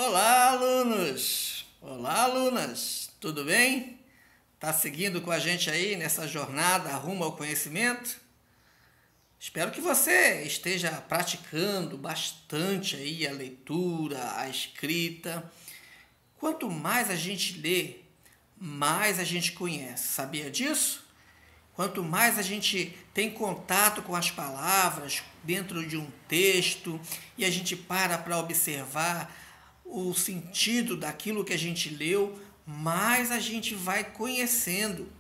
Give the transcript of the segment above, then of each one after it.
Olá, alunos! Olá, alunas! Tudo bem? Tá seguindo com a gente aí nessa jornada rumo ao conhecimento? Espero que você esteja praticando bastante aí a leitura, a escrita. Quanto mais a gente lê, mais a gente conhece. Sabia disso? Quanto mais a gente tem contato com as palavras dentro de um texto e a gente para observar o sentido daquilo que a gente leu, mais a gente vai conhecendo.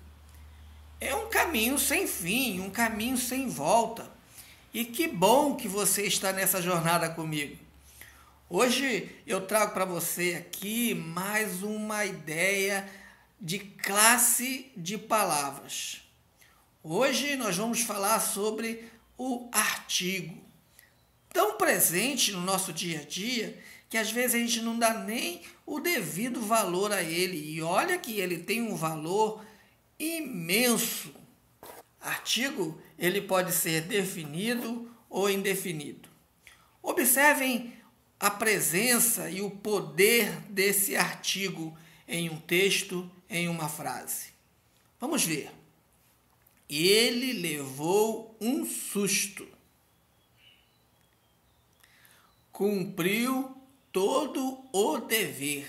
É um caminho sem fim, um caminho sem volta. E que bom que você está nessa jornada comigo. Hoje eu trago para você aqui mais uma ideia de classe de palavras. Hoje nós vamos falar sobre o artigo, tão presente no nosso dia a dia que às vezes a gente não dá nem o devido valor a ele. E olha que ele tem um valor imenso. Artigo, ele pode ser definido ou indefinido. Observem a presença e o poder desse artigo em um texto, em uma frase. Vamos ver. Ele levou um susto. Cumpriu todo o dever.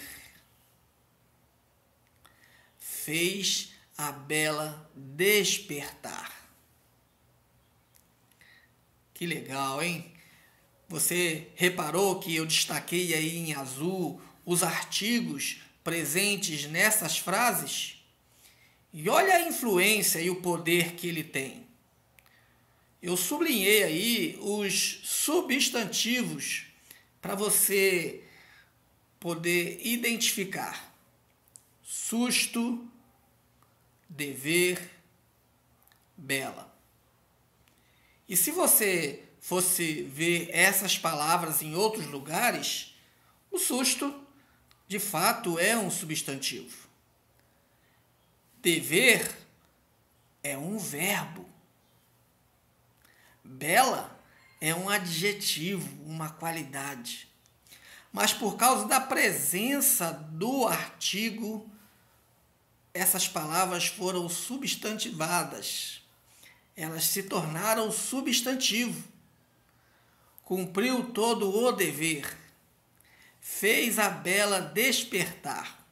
Fez a Bela despertar. Que legal, hein? Você reparou que eu destaquei aí em azul os artigos presentes nessas frases? E olha a influência e o poder que ele tem. Eu sublinhei aí os substantivos para você poder identificar. Susto, dever, bela. E se você fosse ver essas palavras em outros lugares, o susto, de fato, é um substantivo. Dever é um verbo. Bela é um adjetivo, uma qualidade. Mas por causa da presença do artigo, essas palavras foram substantivadas. Elas se tornaram substantivo. Cumpriu todo o dever. Fez a Bela despertar.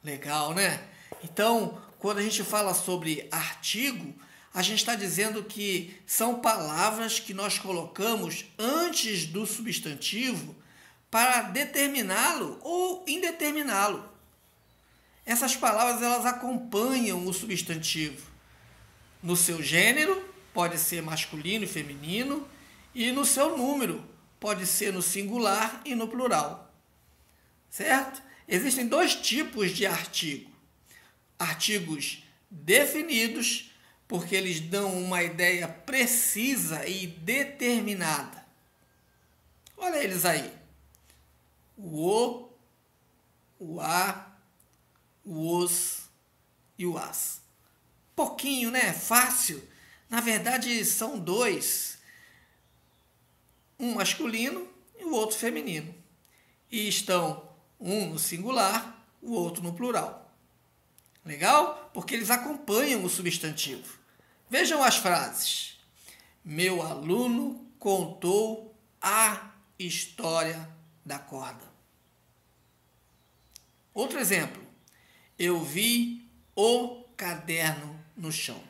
Legal, né? Então, quando a gente fala sobre artigo, a gente está dizendo que são palavras que nós colocamos antes do substantivo para determiná-lo ou indeterminá-lo. Essas palavras elas acompanham o substantivo. No seu gênero, pode ser masculino e feminino, e no seu número, pode ser no singular e no plural. Certo? Existem dois tipos de artigo. Artigos definidos, porque eles dão uma ideia precisa e determinada. Olha eles aí. O a, o os e o as. Pouquinho, né? Fácil. Na verdade, são dois. Um masculino e o outro feminino. E estão um no singular, o outro no plural. Legal? Porque eles acompanham o substantivo. Vejam as frases. Meu aluno contou a história da corda. Outro exemplo. Eu vi o caderno no chão.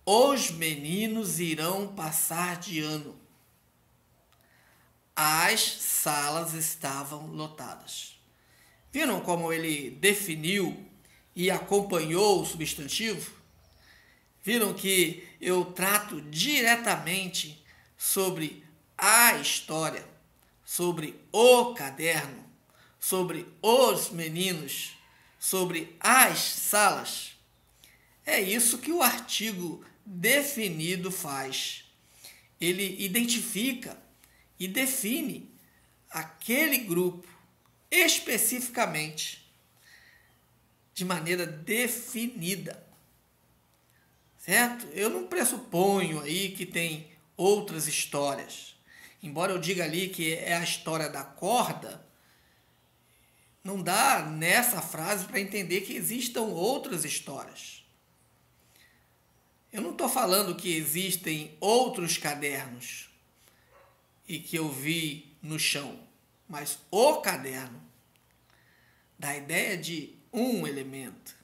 Os meninos irão passar de ano. As salas estavam lotadas. Viram como ele definiu e acompanhou o substantivo? Viram que eu trato diretamente sobre a história, sobre o caderno, sobre os meninos, sobre as salas? É isso que o artigo definido faz. Ele identifica e define aquele grupo especificamente, de maneira definida. Certo? Eu não pressuponho aí que tem outras histórias. embora eu diga ali que é a história da corda, não dá nessa frase para entender que existam outras histórias. Eu não estou falando que existem outros cadernos e que eu vi no chão, mas o caderno dá a ideia de um elemento.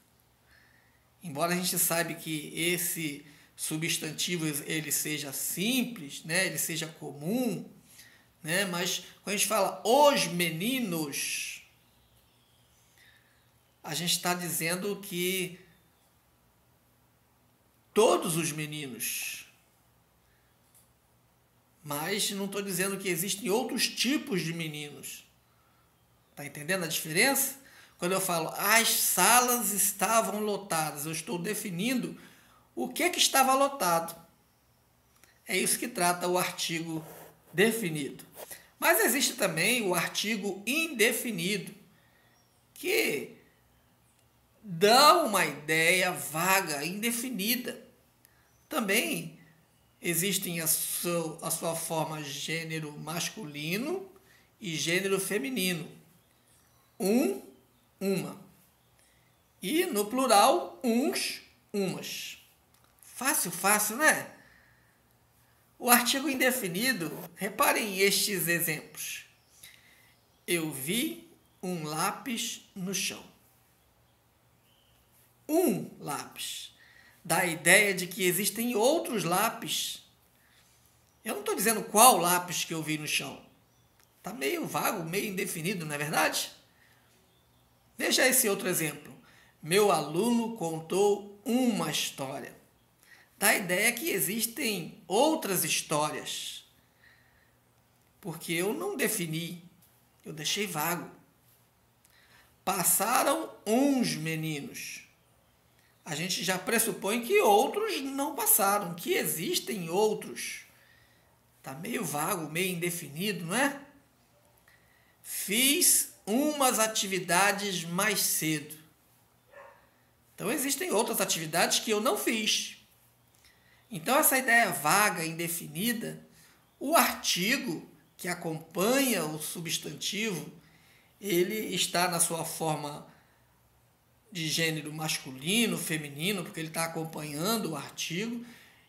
Embora a gente saiba que esse substantivo ele seja simples, né? Ele seja comum, né? Mas quando a gente fala os meninos, a gente está dizendo que todos os meninos. Mas não estou dizendo que existem outros tipos de meninos. Está entendendo a diferença? Quando eu falo as salas estavam lotadas, eu estou definindo o que estava lotado. É isso que trata o artigo definido. Mas existe também o artigo indefinido, que dá uma ideia vaga, indefinida. Também existem a sua forma gênero masculino e gênero feminino. Uma. E no plural, uns, umas. Fácil, né? O artigo indefinido, reparem estes exemplos. Eu vi um lápis no chão. Um lápis. Dá a ideia de que existem outros lápis. Eu não estou dizendo qual lápis que eu vi no chão. Está meio vago, meio indefinido, não é verdade? Veja esse outro exemplo. Meu aluno contou uma história. Dá a ideia que existem outras histórias. Porque eu não defini, eu deixei vago. Passaram uns meninos. A gente já pressupõe que outros não passaram, que existem outros. Está meio vago, meio indefinido, não é? Fiz umas atividades mais cedo. Então existem outras atividades que eu não fiz. Então essa ideia vaga, indefinida, o artigo que acompanha o substantivo, ele está na sua forma de gênero masculino, feminino, porque ele está acompanhando o artigo,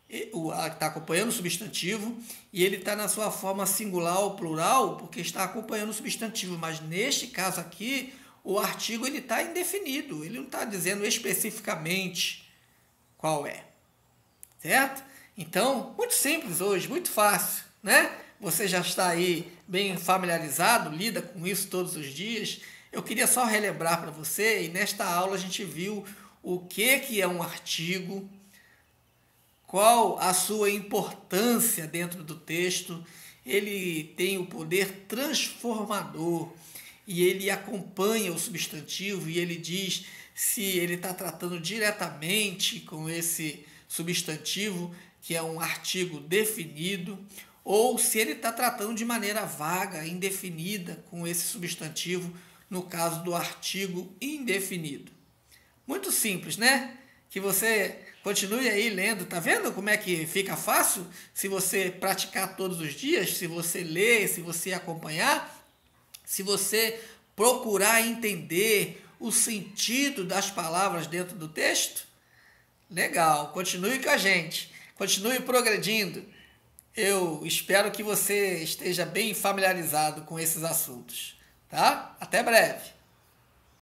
está acompanhando o substantivo, e ele está na sua forma singular ou plural, porque está acompanhando o substantivo. Mas neste caso aqui, o artigo ele está indefinido, ele não está dizendo especificamente qual é. Certo? Então, muito simples hoje, muito fácil, né? Você já está aí bem familiarizado, lida com isso todos os dias. Eu queria só relembrar para você, e nesta aula a gente viu o que é um artigo, qual a sua importância dentro do texto. Ele tem o poder transformador e ele acompanha o substantivo e ele diz se ele está tratando diretamente com esse substantivo, que é um artigo definido, ou se ele está tratando de maneira vaga, indefinida, com esse substantivo, no caso do artigo indefinido. Muito simples, né? Que você continue aí lendo, tá vendo como é que fica fácil? Se você praticar todos os dias, se você ler, se você acompanhar, se você procurar entender o sentido das palavras dentro do texto. Legal, continue com a gente, continue progredindo. Eu espero que você esteja bem familiarizado com esses assuntos, tá? Até breve!